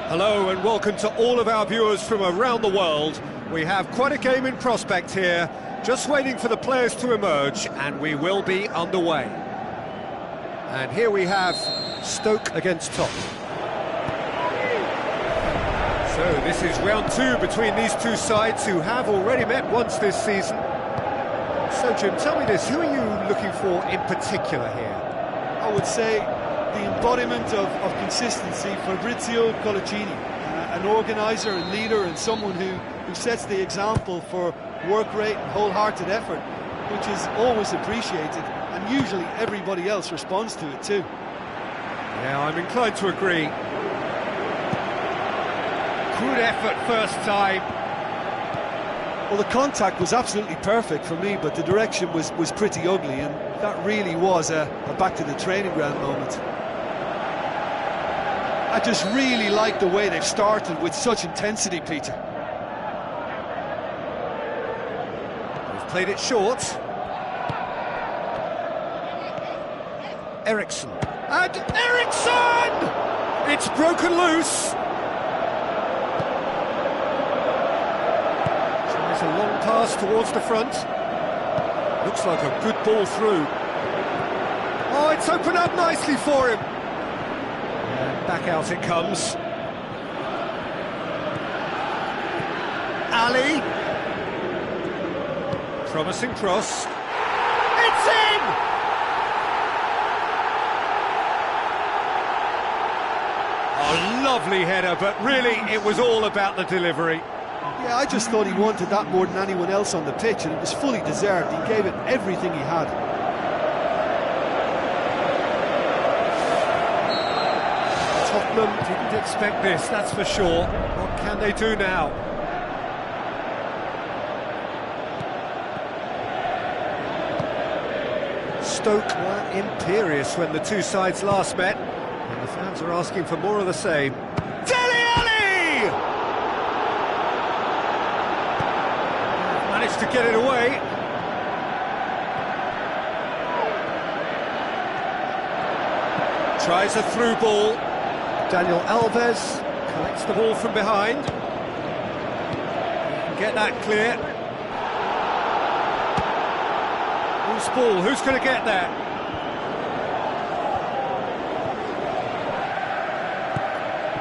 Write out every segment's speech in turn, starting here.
Hello and welcome to all of our viewers from around the world. We have quite a game in prospect here, just waiting for the players to emerge, and we will be underway. And here we have Stoke against Tottenham. So this is round two between these two sides who have already met once this season. So Jim, tell me this, who are you looking for in particular here? I would say the embodiment of consistency, Fabrizio Colaccini, an organiser and leader and someone who sets the example for work rate and wholehearted effort, which is always appreciated, and usually everybody else responds to it too. Yeah, I'm inclined to agree. Good effort first time. Well, the contact was absolutely perfect for me, but the direction was pretty ugly, and that really was a back to the training ground moment. I just really like the way they've started with such intensity, Peter. They've played it short. Eriksson. And Eriksson! It's broken loose. Tries a long pass towards the front. Looks like a good ball through. Oh, it's opened up nicely for him. Back out it comes. Ali. Promising cross. It's in! A lovely header, but really it was all about the delivery. Yeah, I just thought he wanted that more than anyone else on the pitch, and it was fully deserved. He gave it everything he had. Tottenham didn't expect this, that's for sure. What can they do now? Stoke were imperious when the two sides last met, and the fans are asking for more of the same. Dele Alli! Managed to get it away. Tries a through ball. Daniel Alves collects the ball from behind. Get that clear. Loose ball, who's going to get that?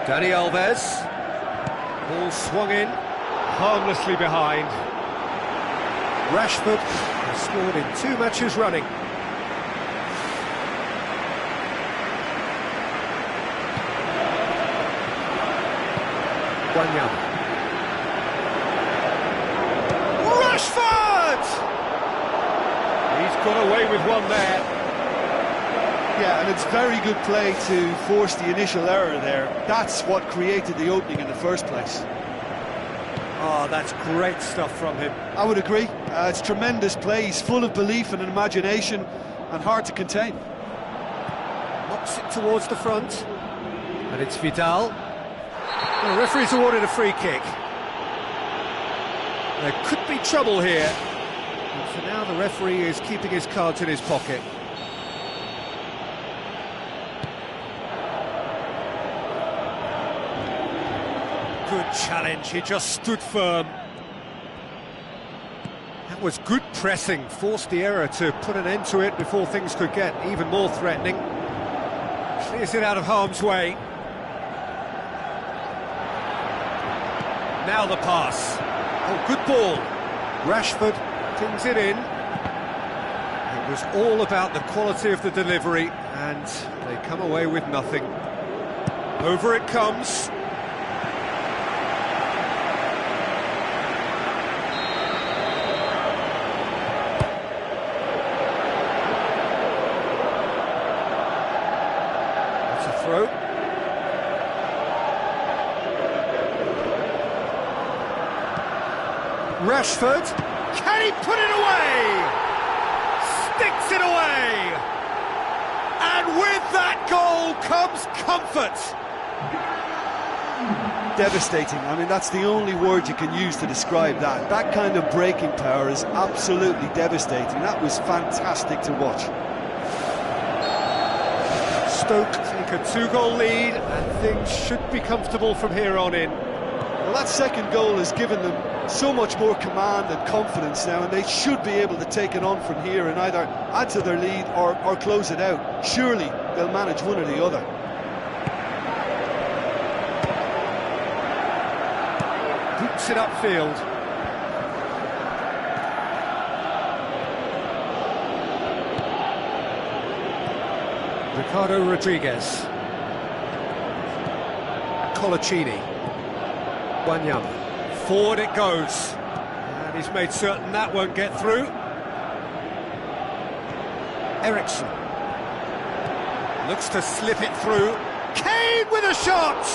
Dani Alves. Ball swung in, harmlessly behind. Rashford has scored in 2 matches running. Rashford! He's got away with one there. Yeah, and it's very good play to force the initial error there. That's what created the opening in the first place. Oh, that's great stuff from him. I would agree. It's tremendous play. He's full of belief and imagination and hard to contain. Knocks it towards the front. And it's Vidal. The referee's awarded a free kick. There could be trouble here. And for now, the referee is keeping his cards in his pocket. Good challenge, he just stood firm. That was good pressing, forced the error to put an end to it before things could get even more threatening. Clears it out of harm's way. Now the pass. Oh, good ball. Rashford pings it in. It was all about the quality of the delivery, and they come away with nothing. Over it comes. That's a throw. Rashford, can he put it away? Sticks it away! And with that goal comes comfort. Devastating. I mean, that's the only word you can use to describe that. That kind of breaking power is absolutely devastating. That was fantastic to watch. Stoke take a 2-goal lead, and things should be comfortable from here on in. Well, that second goal has given them so much more command and confidence now, and they should be able to take it on from here and either add to their lead or close it out. Surely they'll manage one or the other. Boots it upfield. Ricardo Rodriguez. Colaccini. Wanyama. Forward it goes. And he's made certain that won't get through. Ericsson. Looks to slip it through. Kane with a shot!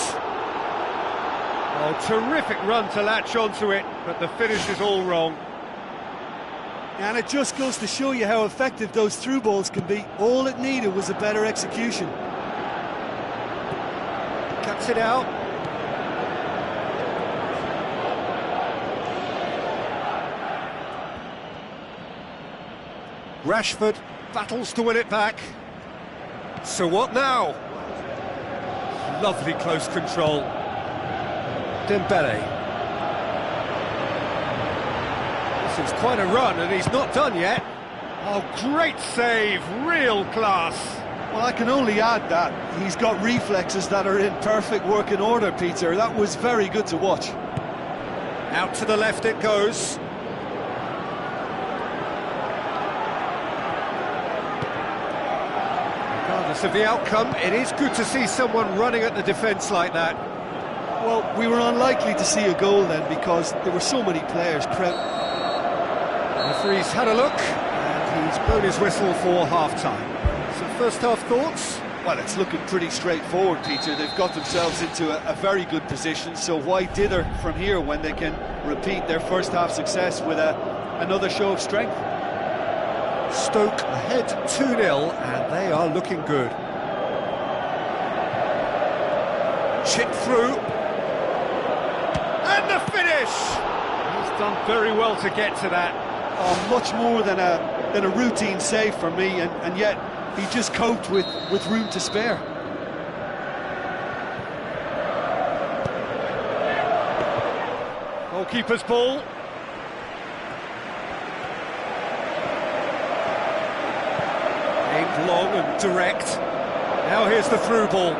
Oh, terrific run to latch onto it, but the finish is all wrong. And it just goes to show you how effective those through balls can be. All it needed was a better execution. Cuts it out. Rashford battles to win it back. So what now? Lovely close control. Dembele. This is quite a run, and he's not done yet. Oh, great save, real class. Well, I can only add that he's got reflexes that are in perfect working order, Peter. That was very good to watch. Out to the left it goes. Regardless of the outcome, it is good to see someone running at the defence like that. Well, we were unlikely to see a goal then because there were so many players present. The referee's had a look, and he's blown his whistle for half-time. Some first-half thoughts? Well, it's looking pretty straightforward, Peter. They've got themselves into a very good position, so why dither from here when they can repeat their first-half success with another show of strength? Stoke ahead 2-0, and they are looking good. Chip through. And the finish! He's done very well to get to that. Oh, much more than a routine save for me, and yet he just coped with room to spare. Goalkeeper's ball. Aimed long and direct. Now here's the through ball.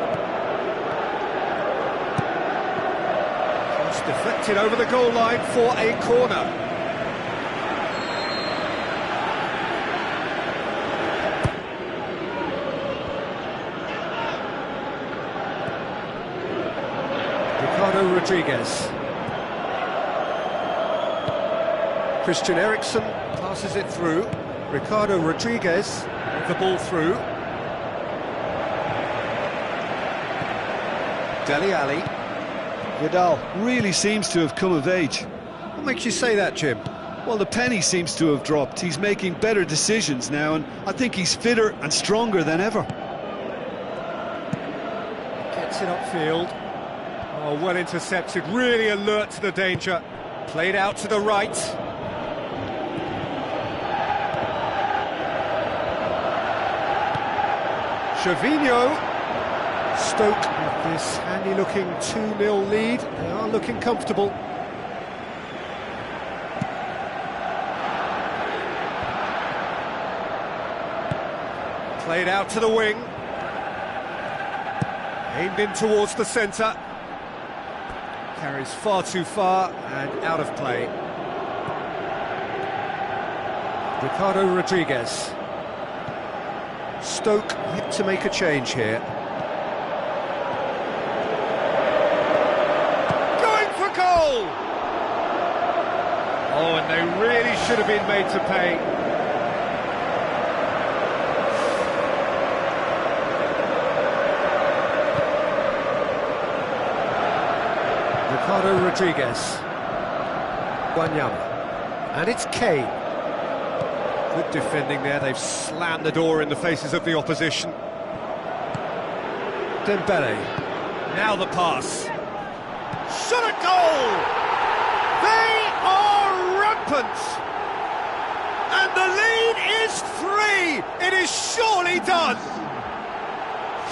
Just deflected over the goal line for a corner. Ricardo Rodriguez. Christian Eriksen passes it through. Ricardo Rodriguez with the ball through. Dele Alli. Vidal really seems to have come of age. What makes you say that, Jim? Well, the penny seems to have dropped. He's making better decisions now, and I think he's fitter and stronger than ever. Gets it upfield. Oh, well intercepted, really alert to the danger. Played out to the right. Gervinho. Stoke with this handy-looking 2-0 lead. They are looking comfortable. Played out to the wing. Aimed in towards the centre. Carries far too far and out of play. Ricardo Rodriguez. Stoke yet to make a change here. Going for goal! Oh, and they really should have been made to pay. Ricardo Rodriguez. Wanyama. And it's Kane. Good defending there, they've slammed the door in the faces of the opposition. Dembele, now the pass. Shot at goal! They are rampant! And the lead is 3! It is surely done!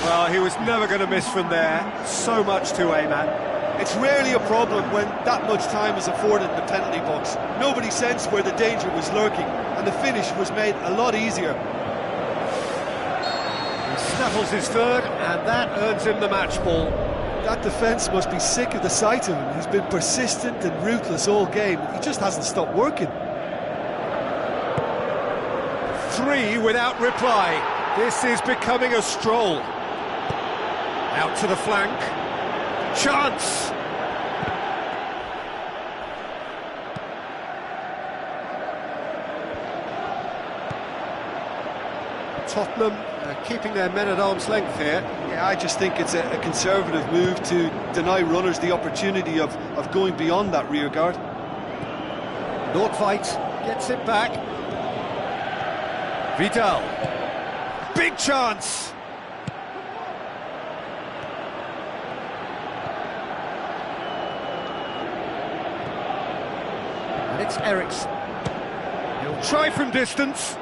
Well, he was never going to miss from there. So much to aim at. It's rarely a problem when that much time is afforded in the penalty box. Nobody sensed where the danger was lurking, and the finish was made a lot easier. He snaffles his third, and that earns him the match ball. That defence must be sick of the sight of him. He's been persistent and ruthless all game. He just hasn't stopped working. 3 without reply. This is becoming a stroll. Out to the flank. Chance! Tottenham keeping their men at arm's length here. Yeah, I just think it's a conservative move to deny runners the opportunity of going beyond that rear guard. Nordtveit gets it back. Vidal. Big chance! And it's Eriksen. He'll try from distance.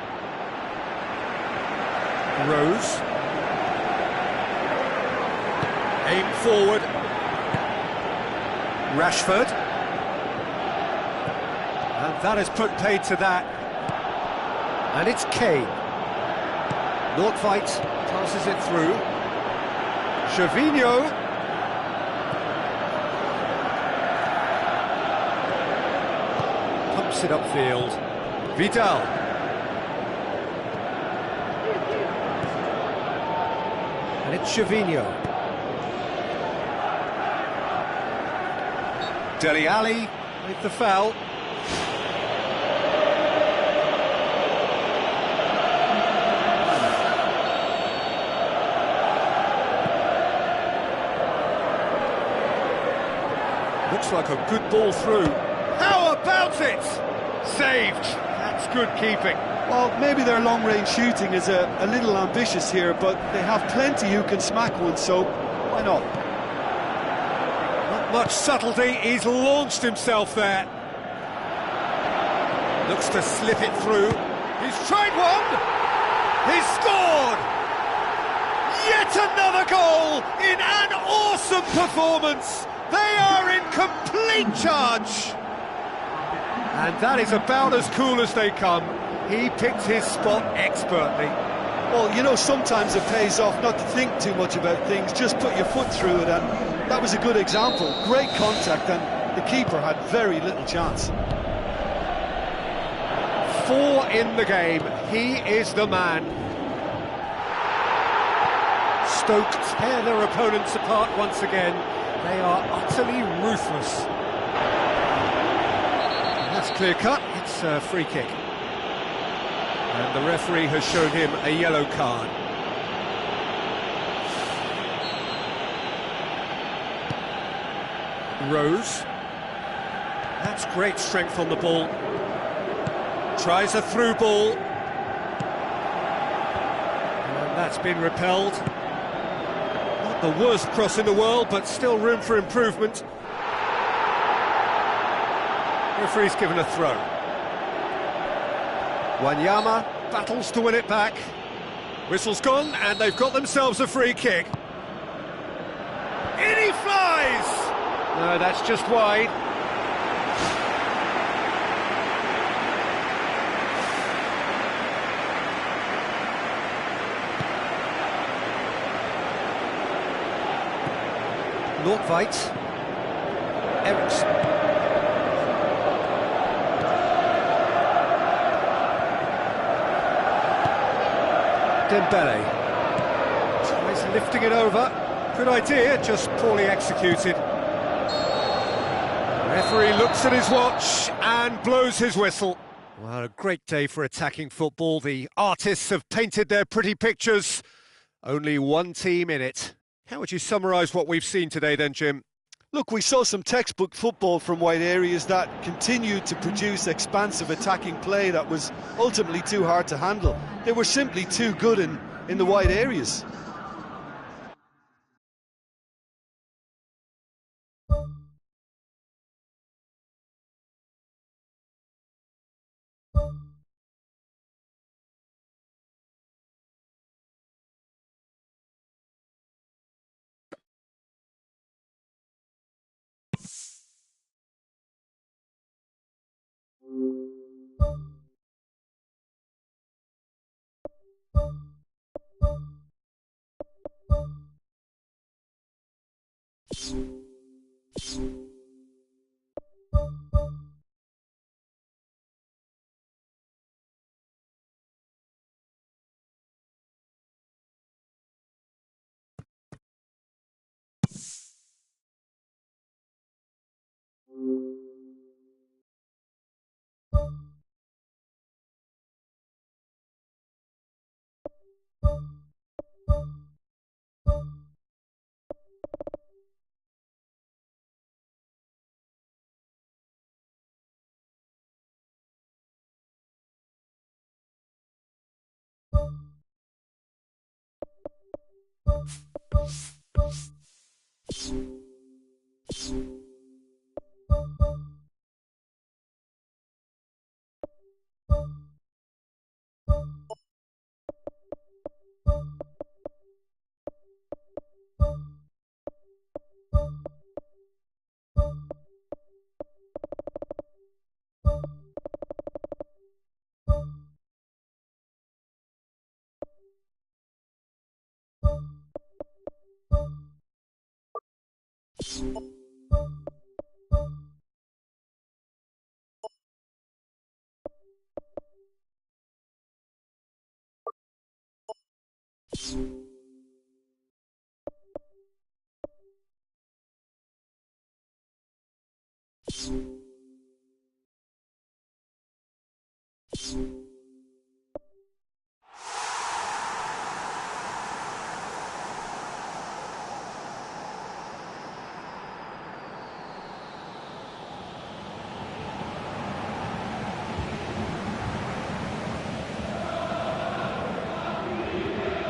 Rose. Aim forward. Rashford. And that has put paid to that. And it's Kane. Nordtveit passes it through. Gervinho. Pumps it upfield. Vidal. And it's Gervinho. Dele Alli with the foul. Looks like a good ball through. How about it? Saved. That's good keeping. Well, maybe their long-range shooting is a little ambitious here, but they have plenty who can smack one, so why not? Not much subtlety, he's launched himself there. Looks to slip it through. He's tried one! He's scored! Yet another goal in an awesome performance! They are in complete charge! And that is about as cool as they come. He picked his spot expertly. Well, you know, sometimes it pays off not to think too much about things, just put your foot through it, and that was a good example. Great contact, and the keeper had very little chance. 4 in the game, he is the man. Stoke tear their opponents apart once again. They are utterly ruthless. And that's clear cut, it's a free kick. And the referee has shown him a yellow card. Rose. That's great strength on the ball. Tries a through ball. And that's been repelled. Not the worst cross in the world, but still room for improvement. Referee's given a throw. Wanyama battles to win it back. Whistle's gone, and they've got themselves a free kick. In he flies! No, that's just wide. Nordtveit. Eriksen. Dembele. Tries lifting it over. Good idea, just poorly executed. Referee looks at his watch and blows his whistle. Well, a great day for attacking football. The artists have painted their pretty pictures. Only one team in it. How would you summarise what we've seen today then, Jim? Look, we saw some textbook football from wide areas that continued to produce expansive attacking play that was ultimately too hard to handle. They were simply too good in the wide areas.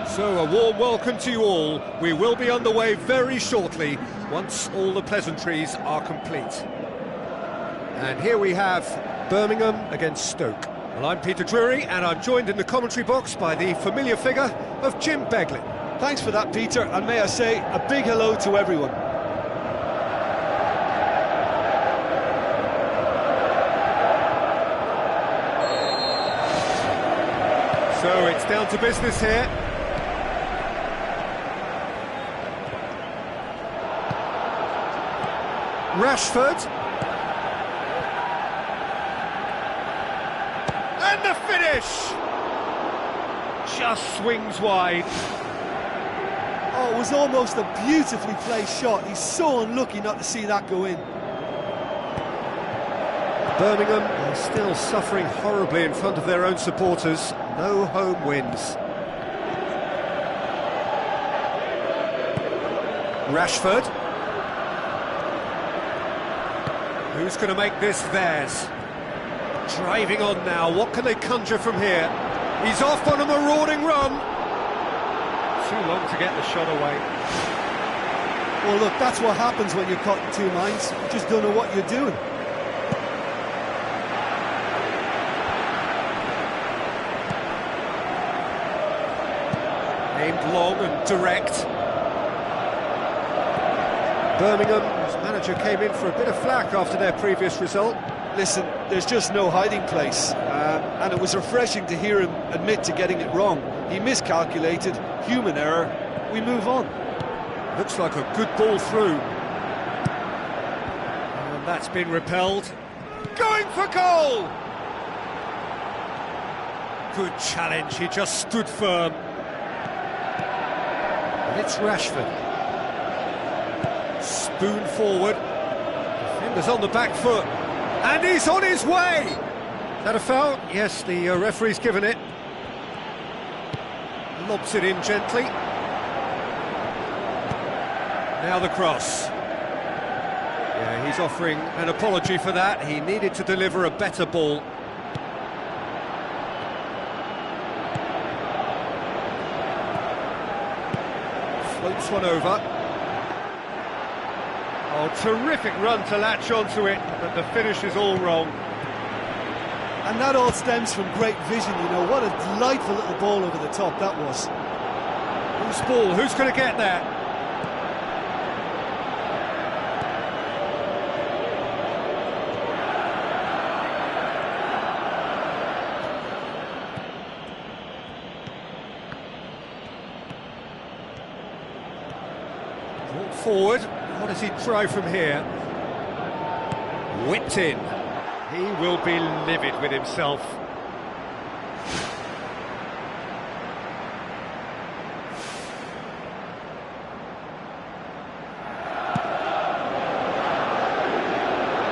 So, a warm welcome to you all. We will be underway very shortly, once all the pleasantries are complete. And here we have Birmingham against Stoke. Well, I'm Peter Drury, and I'm joined in the commentary box by the familiar figure of Jim Beglin. Thanks for that, Peter, and may I say a big hello to everyone. So it's down to business here. Rashford. And the finish! Just swings wide. Oh, it was almost a beautifully placed shot. He's so unlucky not to see that go in. Birmingham are still suffering horribly in front of their own supporters. No home wins. Rashford. Who's going to make this theirs? Driving on now, what can they conjure from here? He's off on a marauding run. Too long to get the shot away. Well, look, that's what happens when you're caught in two minds. You just don't know what you're doing. Aimed long and direct. Birmingham, whose manager came in for a bit of flack after their previous result. Listen, there's just no hiding place, and it was refreshing to hear him admit to getting it wrong. He miscalculated, human error, we move on. Looks like a good ball through. And that's been repelled. Going for goal! Good challenge, he just stood firm. And it's Rashford. Spoon forward. Defender's on the back foot. And he's on his way! Is that a foul? Yes, the referee's given it. Lobs it in gently. Now the cross. Yeah, he's offering an apology for that. He needed to deliver a better ball. Floats one over. Oh, terrific run to latch onto it, but the finish is all wrong. And that all stems from great vision, you know. What a delightful little ball over the top that was. Whose ball? Who's going to get that? Brought forward. What does he try from here? Whipped in. He will be livid with himself.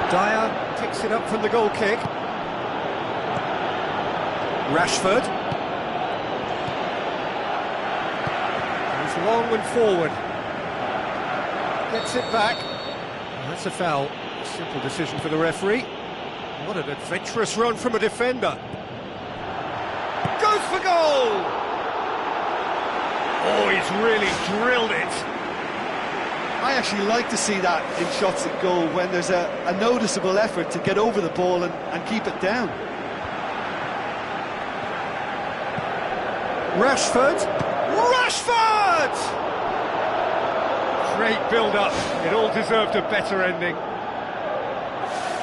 Dyer picks it up from the goal kick. Rashford. Goes long and forward. Gets it back. That's a foul. Simple decision for the referee. What an adventurous run from a defender. Goes for goal! Oh, he's really drilled it. I actually like to see that in shots at goal, when there's a noticeable effort to get over the ball and keep it down. Rashford! Rashford! Great build-up. It all deserved a better ending.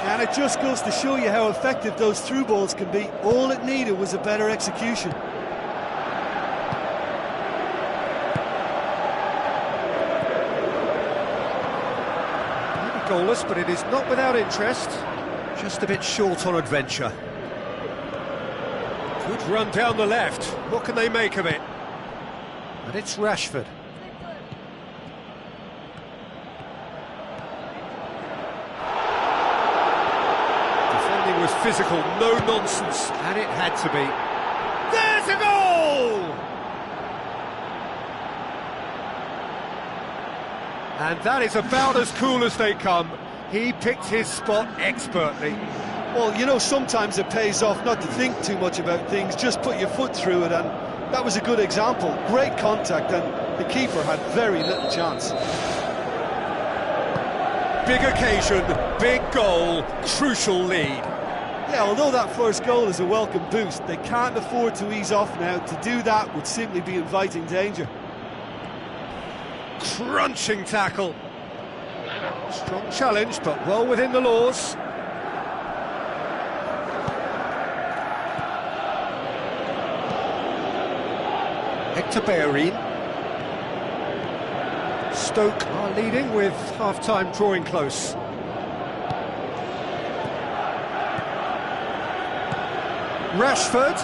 And it just goes to show you how effective those through balls can be. All it needed was a better execution. Maybe goalless, but it is not without interest. Just a bit short on adventure. Good run down the left. What can they make of it? And it's Rashford. Was physical, no nonsense, and it had to be. There's a goal! And that is about as cool as they come. He picked his spot expertly. Well, you know, sometimes it pays off not to think too much about things, just put your foot through it, and that was a good example. Great contact, and the keeper had very little chance. Big occasion, big goal, crucial lead. Yeah, although that first goal is a welcome boost, they can't afford to ease off now. To do that would simply be inviting danger. Crunching tackle. Strong challenge, but well within the laws. Hector Bellerin. Stoke are leading with half-time drawing close. Rashford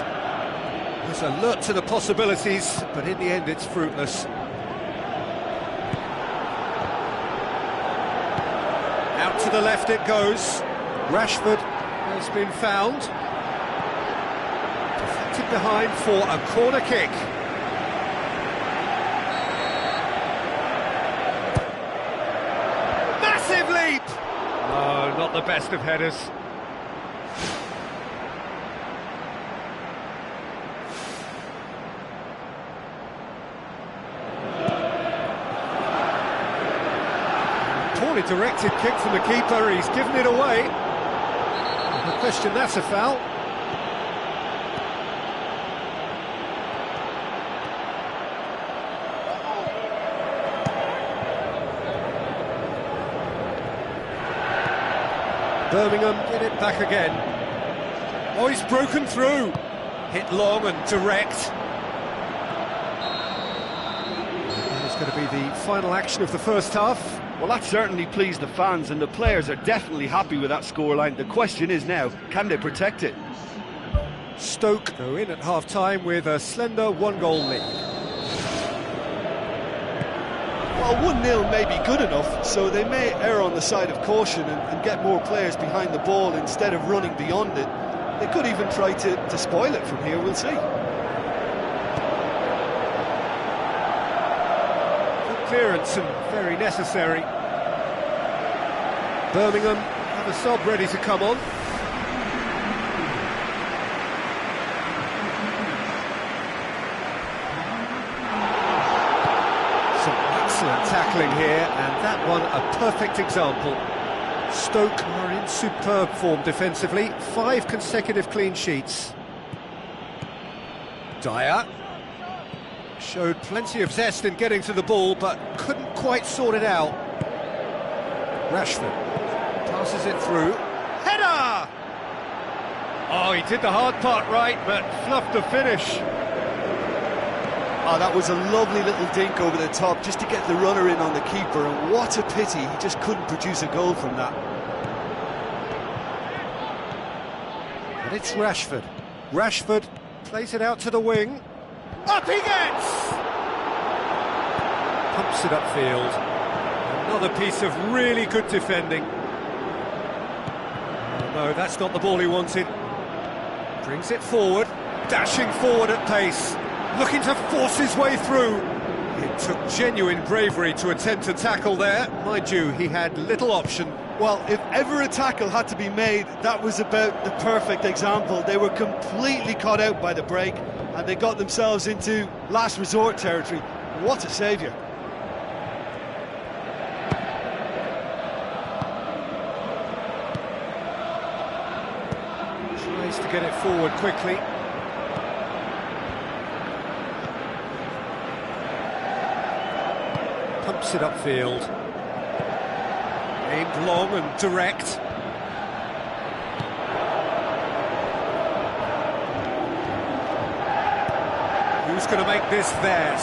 is alert to the possibilities, but in the end it's fruitless. Out to the left it goes. Rashford has been found. Deflected behind for a corner kick. Massive leap! Oh, not the best of headers. Poorly directed kick from the keeper, he's given it away. No question that's a foul. Birmingham get it back again. Oh, he's broken through. Hit long and direct. It's going to be the final action of the first half. Well, that certainly pleased the fans, and the players are definitely happy with that scoreline. The question is now, can they protect it? Stoke go in at half-time with a slender one-goal lead. Well, 1-0 may be good enough, so they may err on the side of caution and get more players behind the ball instead of running beyond it. They could even try to spoil it from here, we'll see. Good clearance and very necessary. Birmingham have a sub ready to come on. Some excellent tackling here, and that one a perfect example. Stoke are in superb form defensively, 5 consecutive clean sheets. Dyer showed plenty of zest in getting to the ball, but couldn't quite sort it out. Rashford passes it through. Header! Oh, he did the hard part right, but fluffed the finish. Oh, that was a lovely little dink over the top, just to get the runner in on the keeper, and what a pity, he just couldn't produce a goal from that. And it's Rashford. Rashford plays it out to the wing. Up he gets! Pumps it upfield. Another piece of really good defending. Oh, no, that's not the ball he wanted. Brings it forward, dashing forward at pace, looking to force his way through. It took genuine bravery to attempt to tackle there. Mind you, he had little option. Well, if ever a tackle had to be made, that was about the perfect example. They were completely caught out by the break, and they got themselves into last resort territory. What a saviour. Tries to get it forward quickly. Pumps it upfield. Aimed long and direct. Who's going to make this theirs?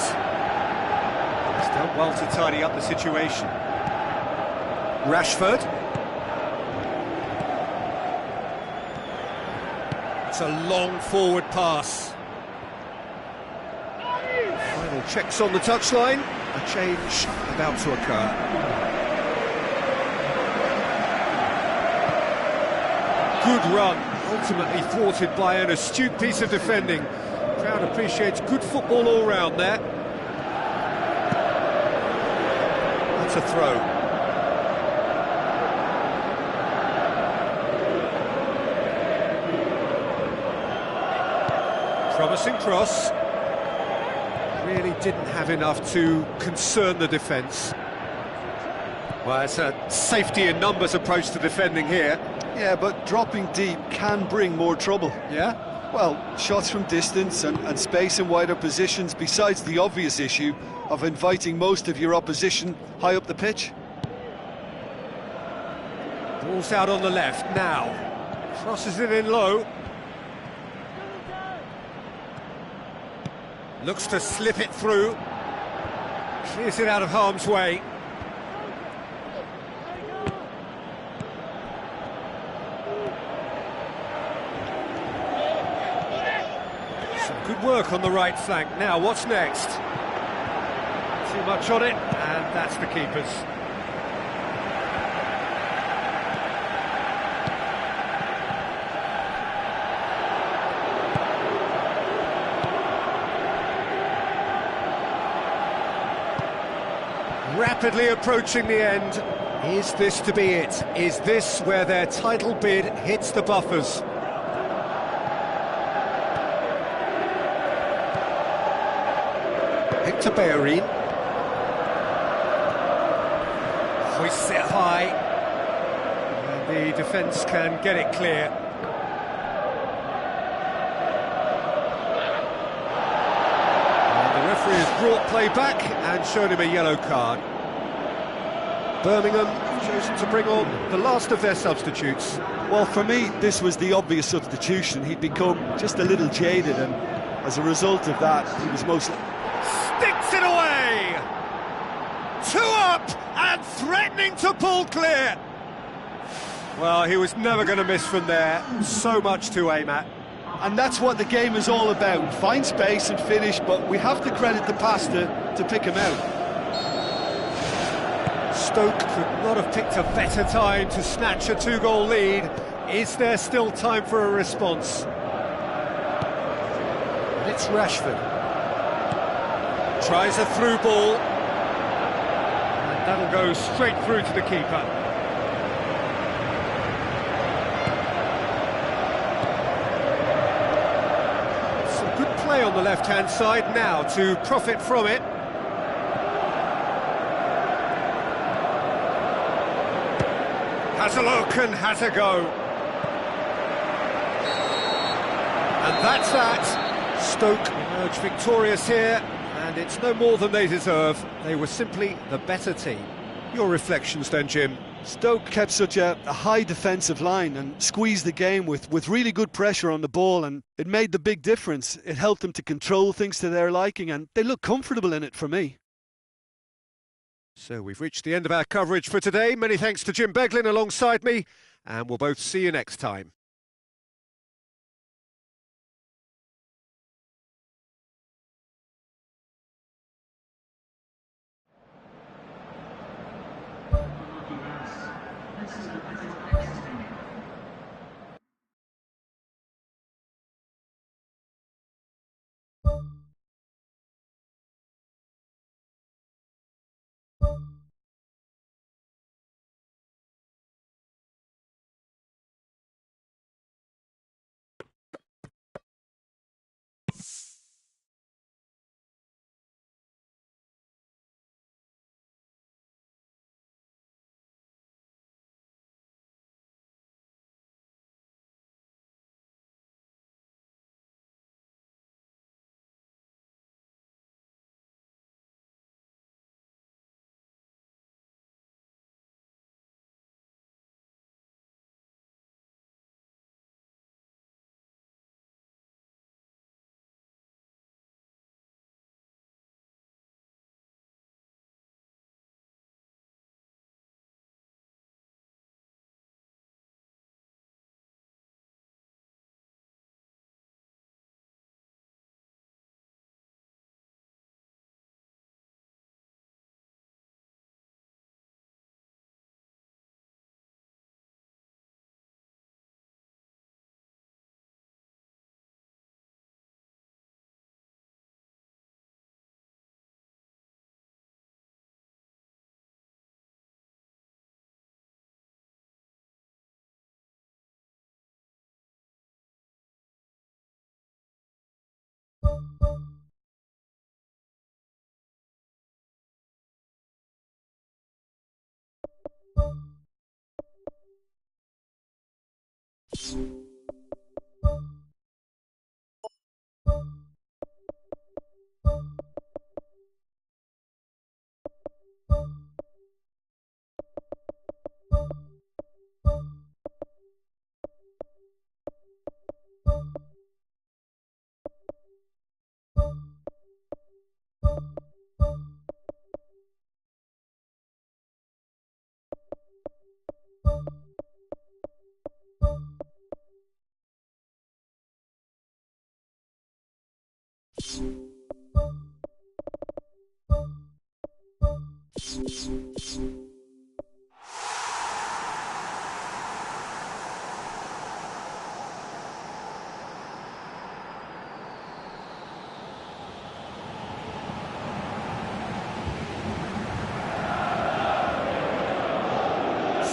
He's done well to tidy up the situation. Rashford. It's a long forward pass. Final checks on the touchline. A change about to occur. Good run, ultimately thwarted by an astute piece of defending. Crowd appreciates good football all round there. That's a throw. Promising cross. Really didn't have enough to concern the defence. Well, it's a safety in numbers approach to defending here. Yeah, but dropping deep can bring more trouble. Yeah? Well, shots from distance and space in wider positions, besides the obvious issue of inviting most of your opposition high up the pitch. Ball's out on the left now. Crosses it in low. Looks to slip it through. Clears it out of harm's way. Good work on the right flank. Now, what's next? Too much on it, and that's the keeper's. Rapidly approaching the end. Is this to be it? Is this where their title bid hits the buffers? To Bellerin. Hoists it high. And the defence can get it clear. And the referee has brought play back and shown him a yellow card. Birmingham have chosen to bring on the last of their substitutes. Well, for me, this was the obvious substitution. He'd become just a little jaded, and as a result of that, he was most... Sticks it away! 2 up and threatening to pull clear. Well, he was never going to miss from there. So much to aim at. And that's what the game is all about. Find space and finish, but we have to credit the pass to pick him out. Stoke could not have picked a better time to snatch a 2-goal lead. Is there still time for a response? And it's Rashford. Tries a through ball, and that'll go straight through to the keeper. on the left-hand side now to profit from it. Has a look and has a go. And that's that. Stoke emerge victorious here, and it's no more than they deserve. They were simply the better team. Your reflections then, Jim? Stoke kept such a high defensive line and squeezed the game with really good pressure on the ball, and it made the big difference. It helped them to control things to their liking, and they look comfortable in it for me. So we've reached the end of our coverage for today. Many thanks to Jim Beglin alongside me, and we'll both see you next time.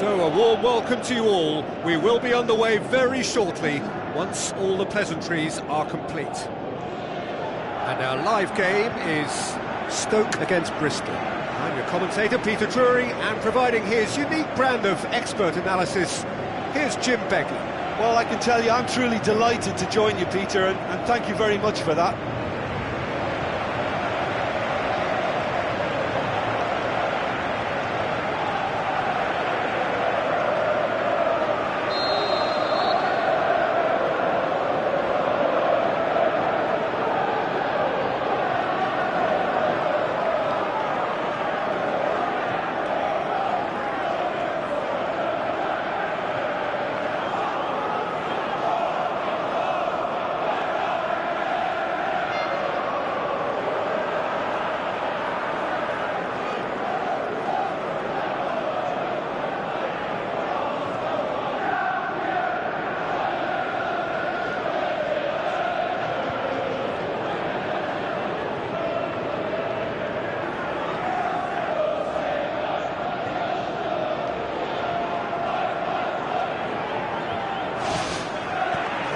So a warm welcome to you all. We will be on the way very shortly once all the pleasantries are complete. And our live game is Stoke against Bristol. I'm your commentator, Peter Drury, and providing his unique brand of expert analysis, here's Jim Beglin. Well, I can tell you I'm truly delighted to join you, Peter, and thank you very much for that.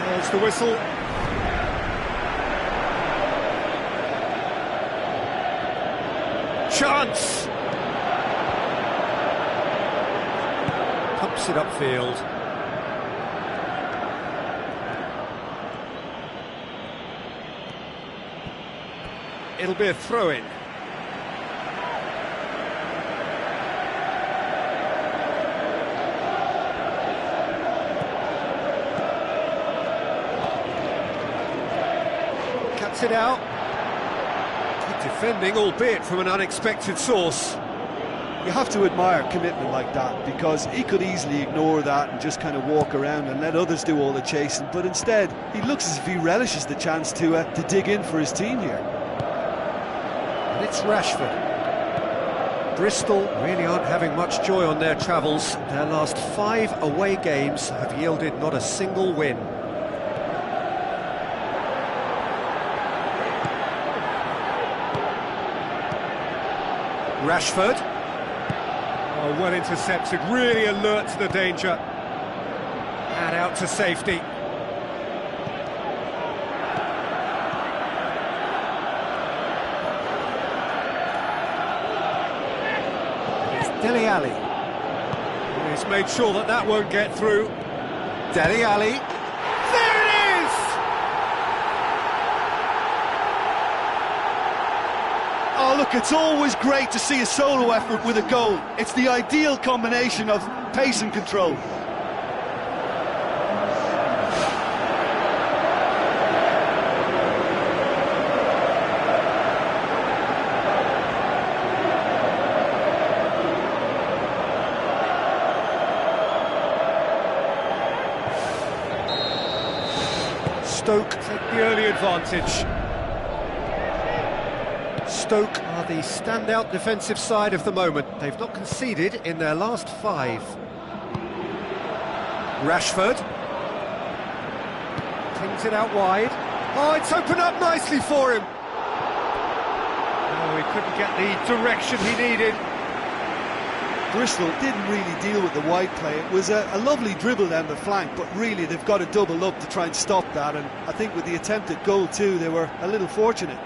There's the whistle. chance! Pumps it upfield. It'll be a throw-in. Cuts it out. Good defending, albeit from an unexpected source. You have to admire commitment like that, because he could easily ignore that and just kind of walk around and let others do all the chasing, but instead he looks as if he relishes the chance to dig in for his team here. And it's Rashford. Bristol really aren't having much joy on their travels. Their last 5 away games have yielded not a single win. Rashford. Oh, well intercepted, really alert to the danger. And out to safety. It's Dele Alli. He's made sure that that won't get through. Dele Alli. There it is! Oh, look, it's always great to see a solo effort with a goal. It's the ideal combination of pace and control. Stoke take the early advantage. Stoke are the standout defensive side of the moment. They've not conceded in their last 5. Rashford. Pings it out wide. Oh, it's opened up nicely for him. Oh, he couldn't get the direction he needed. Bristol didn't really deal with the wide play. It was a lovely dribble down the flank, but really they've got to double up to try and stop that, and I think with the attempted goal too, they were a little fortunate.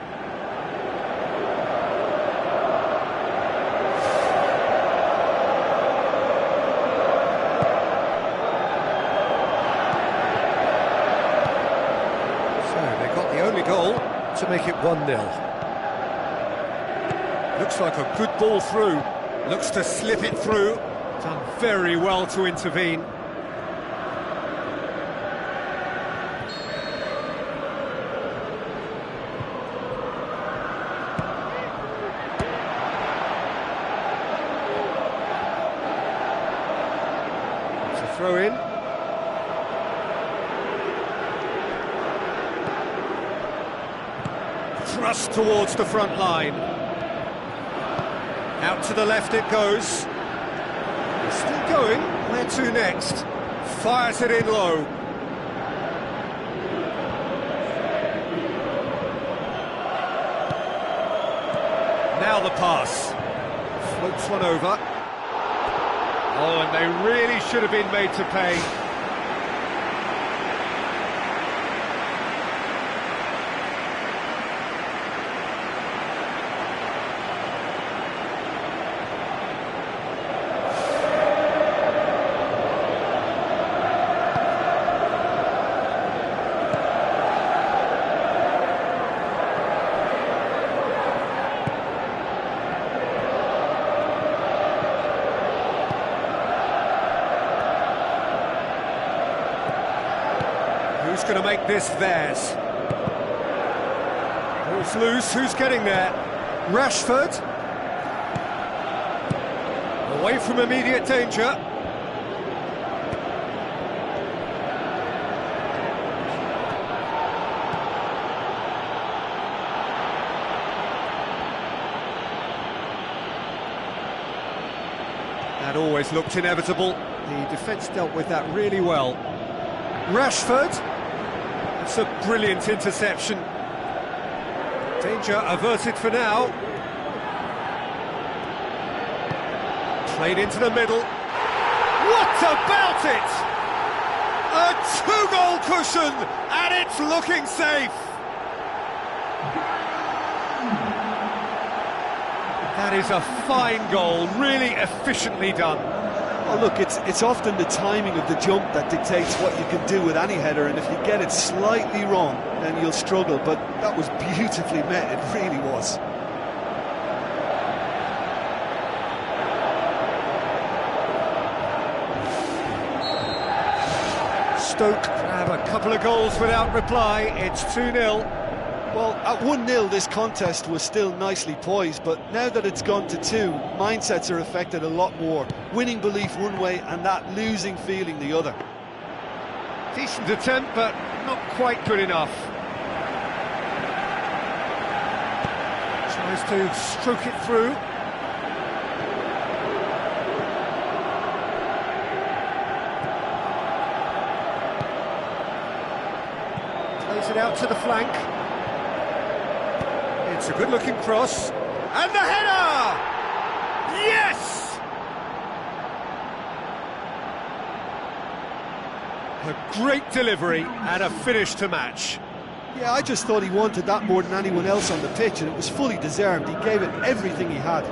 Goal to make it 1-0. Looks like a good ball through. Looks to slip it through. Done very well to intervene. It's a throw in. Thrust towards the front line. Out to the left it goes. Still going. Where to next? Fires it in low. Now the pass. Floats one over. Oh, and they really should have been made to pay. Who's going to make this theirs? Ball's loose, who's getting there? Rashford. Away from immediate danger. That always looked inevitable. The defence dealt with that really well. Rashford. It's a brilliant interception. Danger averted for now. Played into the middle. What about it? A 2-goal cushion, and it's looking safe. That is a fine goal, really efficiently done. Oh, look, it's often the timing of the jump that dictates what you can do with any header, and if you get it slightly wrong, then you'll struggle. But that was beautifully met, it really was. Stoke have a couple of goals without reply. It's 2-0. Well, at 1-0 this contest was still nicely poised, but now that it's gone to 2, mindsets are affected a lot more. Winning belief one way and that losing feeling the other. Decent attempt, but not quite good enough. Tries to stroke it through. Plays it out to the flank. It's a good-looking cross, and the header! Yes! A great delivery and a finish to match. Yeah, I just thought he wanted that more than anyone else on the pitch, and it was fully deserved. He gave it everything he had.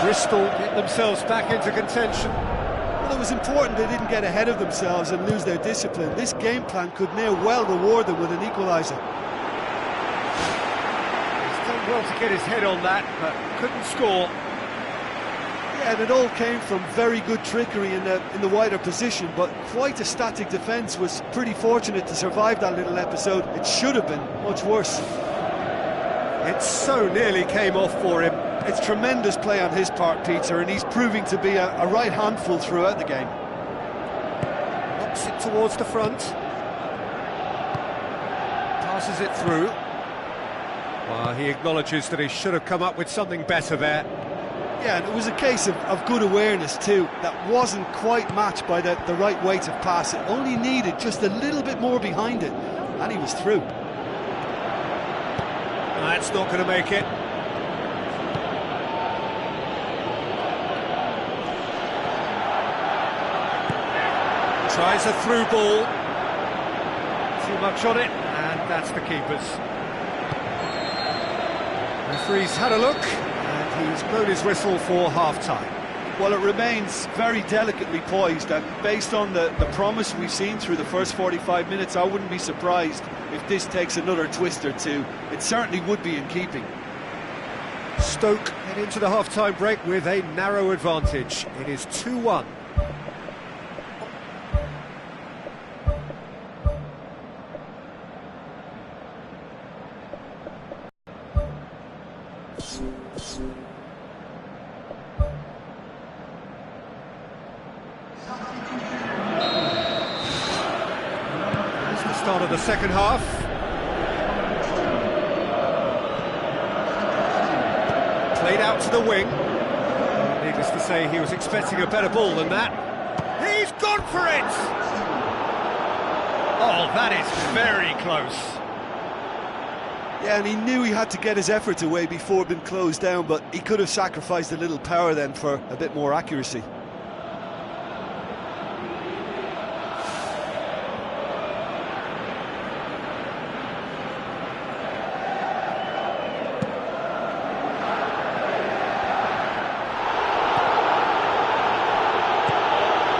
Bristol get themselves back into contention. Well, it was important they didn't get ahead of themselves and lose their discipline. This game plan could now well reward them with an equaliser. He's done well to get his head on that, but couldn't score. Yeah, and it all came from very good trickery in the wider position, but quite a static defence. Was pretty fortunate to survive that little episode. It should have been much worse. It so nearly came off for him. It's tremendous play on his part, Peter, and he's proving to be a right handful throughout the game. Knocks it towards the front. Passes it through. Well, he acknowledges that he should have come up with something better there. Yeah, and it was a case of good awareness too. That wasn't quite matched by the right weight of pass. It only needed just a little bit more behind it, and he was through. That's not going to make it. Tries a through ball. Too much on it, and that's the keeper's. Referee's had a look, and he's blown his whistle for half-time. Well, it remains very delicately poised, and based on the promise we've seen through the first 45 minutes, I wouldn't be surprised if this takes another twist or two. It certainly would be in keeping. Stoke head into the half-time break with a narrow advantage. It is 2-1. That's the start of the second half. Played out to the wing. Needless to say, he was expecting a better ball than that. He's gone for it! Oh, that is very close. Yeah, and he knew he had to get his efforts away before being closed down, but he could have sacrificed a little power then for a bit more accuracy.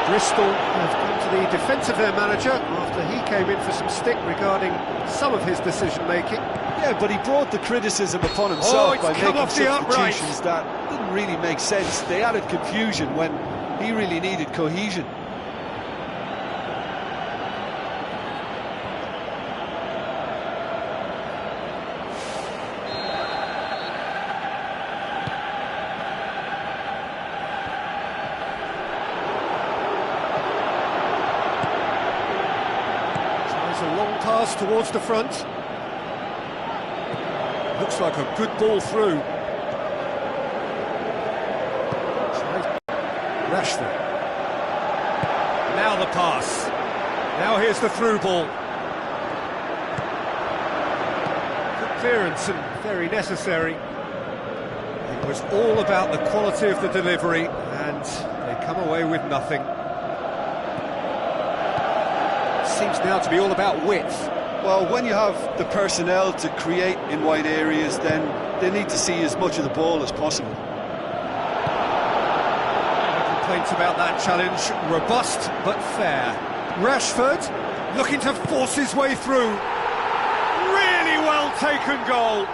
Bristol have gone to the defence of their manager after he came in for some stick regarding some of his decision-making. Yeah, but he brought the criticism upon himself by making upright. substitutions that didn't really make sense. They added confusion when he really needed cohesion. Tries a long pass towards the front. Looks like a good ball through. Rashford. Now the pass. Now here's the through ball. Good clearance and very necessary. was all about the quality of the delivery, and they come away with nothing. Seems now to be all about width. Well, when you have the personnel to create in wide areas, then they need to see as much of the ball as possible. No complaints about that challenge. Robust but fair. Rashford looking to force his way through. Really well taken goal.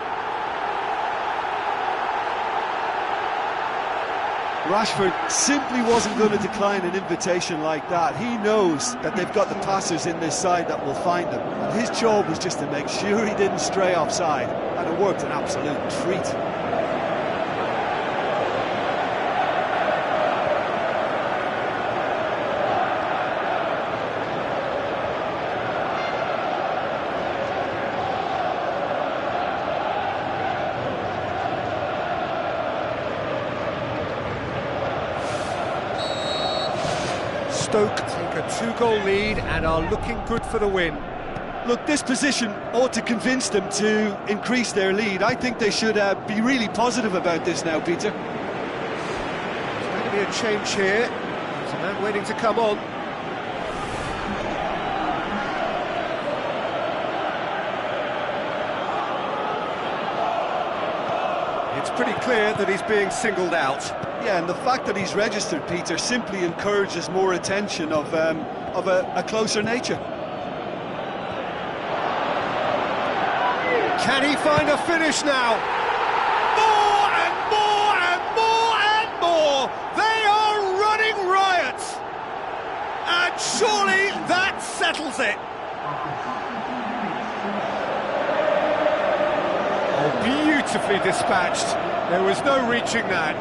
Rashford simply wasn't going to decline an invitation like that. He knows that they've got the passers in this side that will find him. And his job was just to make sure he didn't stray offside. And it worked an absolute treat. Stoke take a 2-goal lead and are looking good for the win. Look, this position ought to convince them to increase their lead. I think they should be really positive about this now, Peter. There's going to be a change here. There's a man waiting to come on. It's pretty clear that he's being singled out. Yeah, and the fact that he's registered, Peter, simply encourages more attention of a closer nature. Can he find a finish now? More and more and more and more! They are running riot! And surely that settles it! Oh, beautifully dispatched. There was no reaching that.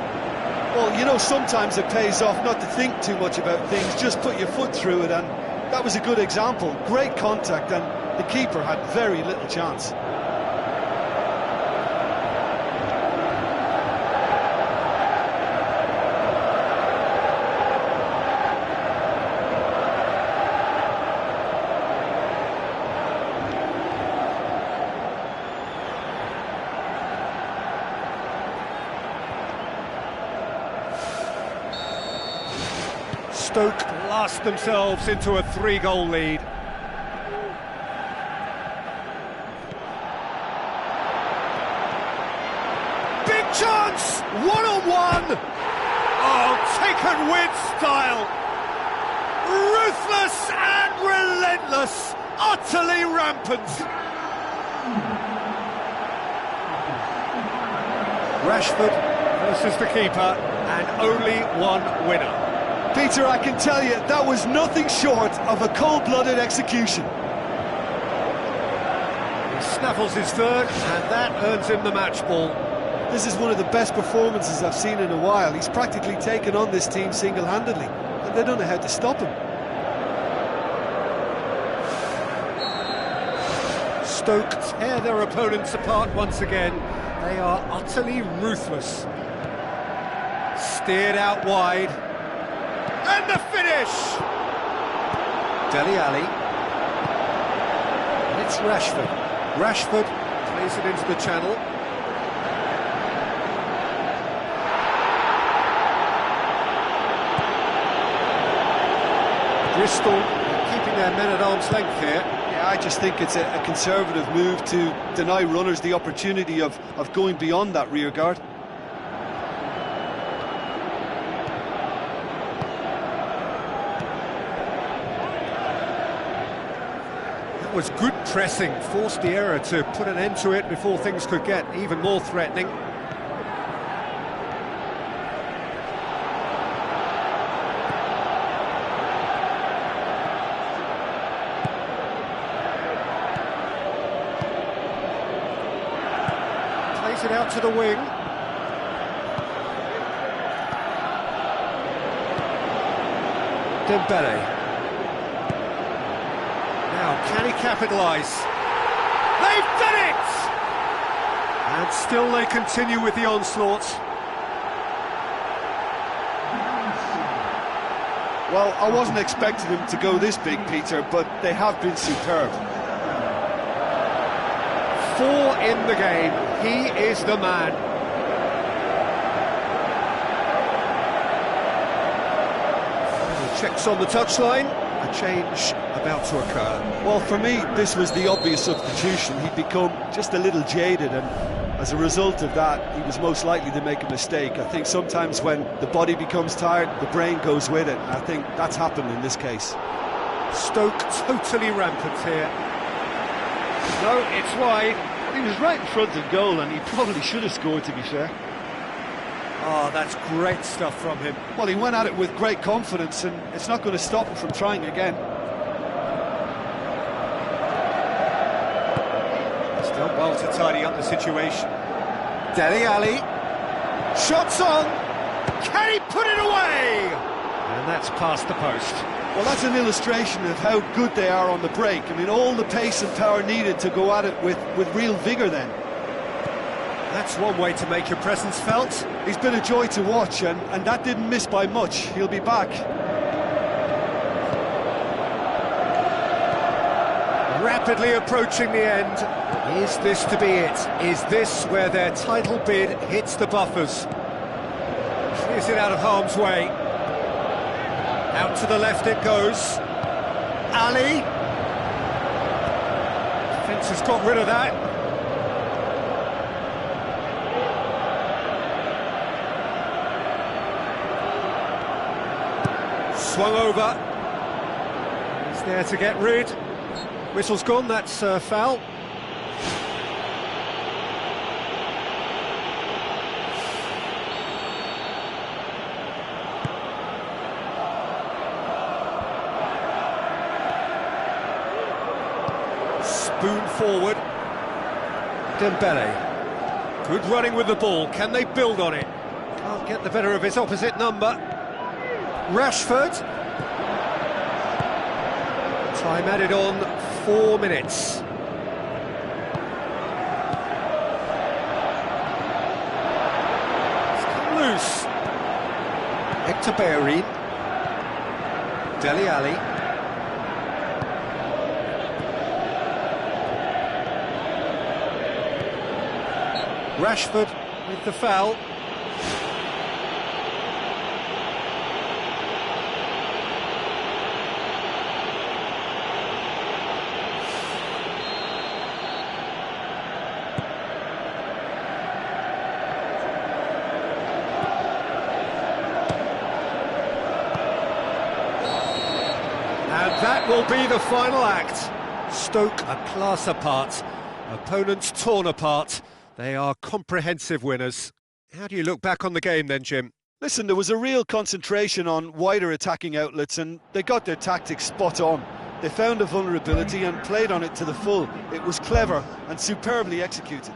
Well, you know, sometimes it pays off not to think too much about things, just put your foot through it, and that was a good example. Great contact, and the keeper had very little chance. Stoke blast themselves into a 3-goal lead. Big chance! One-on-one! Oh, taken with style! Ruthless and relentless! Utterly rampant! Rashford versus the keeper, and only one winner. Peter, I can tell you, that was nothing short of a cold-blooded execution. He snaffles his third, and that earns him the match ball. This is one of the best performances I've seen in a while. He's practically taken on this team single-handedly, and they don't know how to stop him. Stoke tear their opponents apart once again. They are utterly ruthless. Steered out wide. And the finish! Dele Alli. And it's Rashford. Rashford plays it into the channel. Bristol keeping their men at arm's length here. Yeah, I just think it's a conservative move to deny runners the opportunity of going beyond that rear guard. Was good pressing, forced the error to put an end to it before things could get even more threatening. Plays it out to the wing. Dembele. Can he capitalise? They've done it! And still they continue with the onslaught. Well, I wasn't expecting them to go this big, Peter, but they have been superb. 4 in the game. He is the man. Checks on the touchline, a change about to occur. Well, for me, this was the obvious substitution. He'd become just a little jaded, and as a result of that, he was most likely to make a mistake. I think sometimes when the body becomes tired, the brain goes with it. I think that's happened in this case. Stoke totally rampant here. No, it's wide. He was right in front of goal, and he probably should have scored, to be fair. Oh, that's great stuff from him. Well, he went at it with great confidence, and it's not going to stop him from trying again. He's done well to tidy up the situation. Dele Alli. Shots on. Can he put it away? And that's past the post. Well, that's an illustration of how good they are on the break. I mean, all the pace and power needed to go at it with real vigour then. That's one way to make your presence felt. He's been a joy to watch, and that didn't miss by much. He'll be back. Rapidly approaching the end. Is this to be it? Is this where their title bid hits the buffers? Clears it out of harm's way. Out to the left it goes. Ali. Defence has got rid of that. Swung over. He's there to get rid. Whistle's gone, that's foul. Spoon forward. Dembele. Good running with the ball. Can they build on it? Can't get the better of his opposite number. Rashford. Time added on, 4 minutes. It's come loose. Hector Bellerin. Dele Alli. Rashford with the foul. And that will be the final act. Stoke a class apart. Opponents torn apart. They are comprehensive winners. How do you look back on the game then, Jim? Listen, there was a real concentration on wider attacking outlets, and they got their tactics spot on. They found a vulnerability and played on it to the full. It was clever and superbly executed.